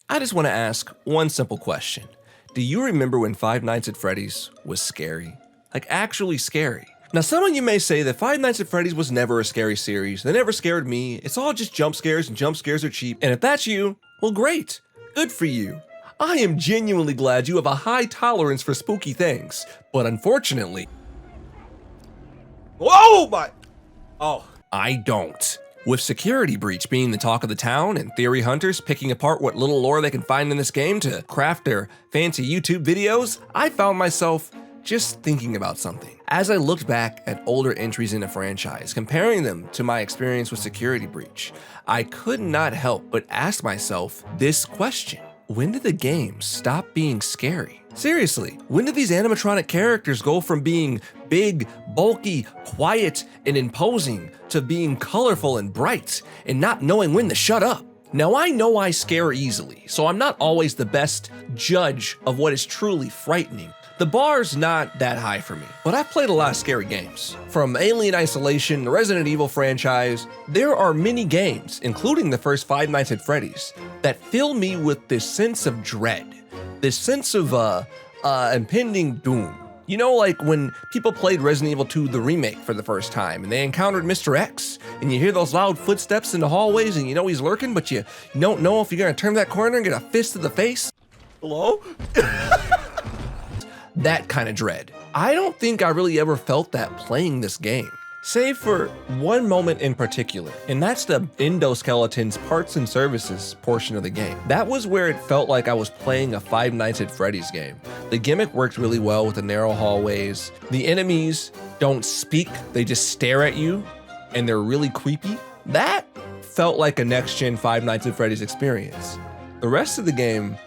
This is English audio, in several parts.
I just want to ask one simple question. Do you remember when Five Nights at Freddy's was scary? Like actually scary. Now some of you may say that Five Nights at Freddy's was never a scary series. They never scared me. It's all just jump scares and jump scares are cheap. And if that's you, well great. Good for you. I am genuinely glad you have a high tolerance for spooky things. But unfortunately... Whoa my... Oh, I don't. With Security Breach being the talk of the town and theory hunters picking apart what little lore they can find in this game to craft their fancy YouTube videos, I found myself just thinking about something. As I looked back at older entries in the franchise, comparing them to my experience with Security Breach, I could not help but ask myself this question. When did the game stop being scary? Seriously, when did these animatronic characters go from being big, bulky, quiet, and imposing to being colorful and bright and not knowing when to shut up? Now I know I scare easily, so I'm not always the best judge of what is truly frightening. The bar's not that high for me, but I've played a lot of scary games. From Alien Isolation, the Resident Evil franchise, there are many games, including the first Five Nights at Freddy's, that fill me with this sense of dread, this sense of impending doom. You know, like when people played Resident Evil 2, the remake, for the first time, and they encountered Mr. X, and you hear those loud footsteps in the hallways, and you know he's lurking, but you don't know if you're gonna turn that corner and get a fist to the face? Hello? That kind of dread. I don't think I really ever felt that playing this game, save for one moment in particular, and that's the endoskeleton's parts and services portion of the game. That was where it felt like I was playing a Five Nights at Freddy's game. The gimmick worked really well with the narrow hallways. The enemies don't speak, they just stare at you, and they're really creepy. That felt like a next-gen Five Nights at Freddy's experience. The rest of the game,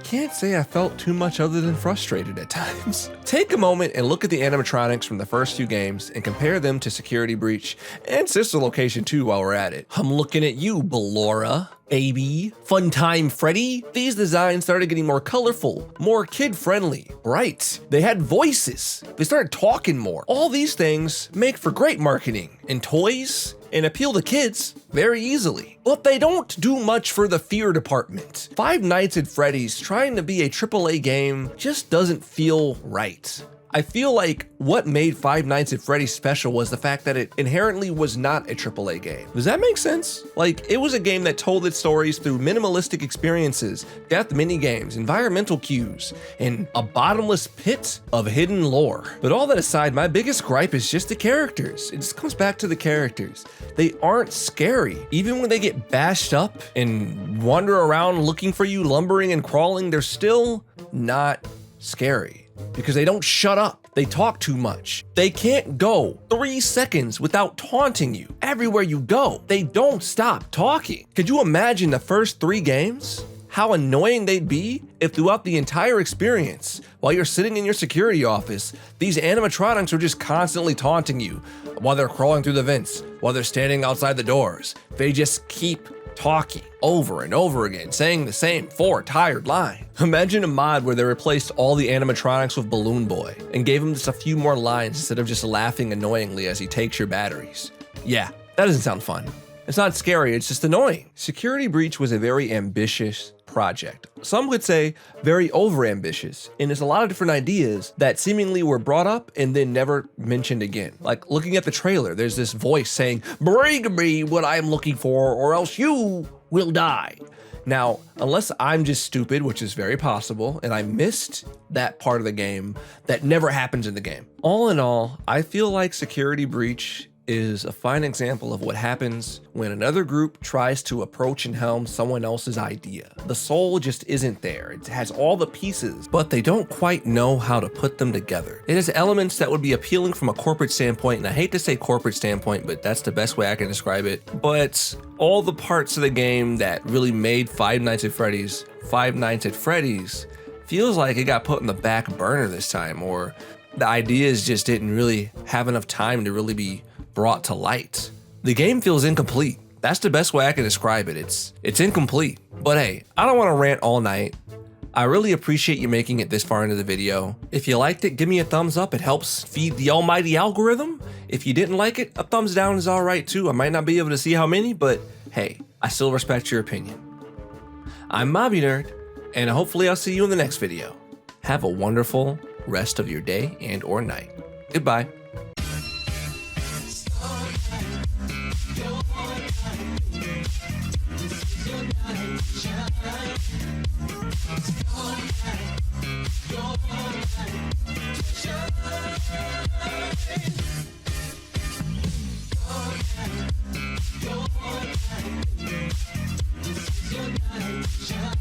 can't say I felt too much other than frustrated at times. Take a moment and look at the animatronics from the first few games and compare them to Security Breach and Sister Location 2 while we're at it. I'm looking at you, Ballora, Baby, Funtime Freddy. These designs started getting more colorful, more kid-friendly, bright. They had voices. They started talking more. All these things make for great marketing and toys and appeal to kids very easily. But they don't do much for the fear department. Five Nights at Freddy's trying to be a AAA game just doesn't feel right. I feel like what made Five Nights at Freddy's special was the fact that it inherently was not a AAA game. Does that make sense? Like, it was a game that told its stories through minimalistic experiences, depth minigames, environmental cues, and a bottomless pit of hidden lore. But all that aside, my biggest gripe is just the characters. It just comes back to the characters. They aren't scary. Even when they get bashed up and wander around looking for you, lumbering and crawling, they're still not scary. Because they don't shut up. They talk too much. They can't go 3 seconds without taunting you. Everywhere you go, they don't stop talking. Could you imagine the first 3 games? How annoying they'd be if throughout the entire experience, while you're sitting in your security office, these animatronics are just constantly taunting you while they're crawling through the vents, while they're standing outside the doors. They just keep talking over and over again, saying the same 4 tired lines. Imagine a mod where they replaced all the animatronics with Balloon Boy and gave him just a few more lines instead of just laughing annoyingly as he takes your batteries. Yeah, that doesn't sound fun. It's not scary, it's just annoying. Security Breach was a very ambitious project. Some would say very over-ambitious, and there's a lot of different ideas that seemingly were brought up and then never mentioned again. Like looking at the trailer, there's this voice saying, "Bring me what I'm looking for or else you will die." Now, unless I'm just stupid, which is very possible, and I missed that part of the game that never happens in the game. All in all, I feel like Security Breach is a fine example of what happens when another group tries to approach and helm someone else's idea. The soul just isn't there. It has all the pieces, but they don't quite know how to put them together. It has elements that would be appealing from a corporate standpoint, and I hate to say corporate standpoint, but that's the best way I can describe it. But all the parts of the game that really made Five Nights at Freddy's feels like it got put in the back burner this time, or the ideas just didn't really have enough time to really be brought to light. The game feels incomplete. That's the best way I can describe it. It's incomplete. But hey, I don't want to rant all night. I really appreciate you making it this far into the video. If you liked it, give me a thumbs up. It helps feed the almighty algorithm. If you didn't like it, a thumbs down is all right too. I might not be able to see how many, but hey, I still respect your opinion. I'm Mobby Nerd, and hopefully I'll see you in the next video. Have a wonderful rest of your day and or night. Goodbye. Shine.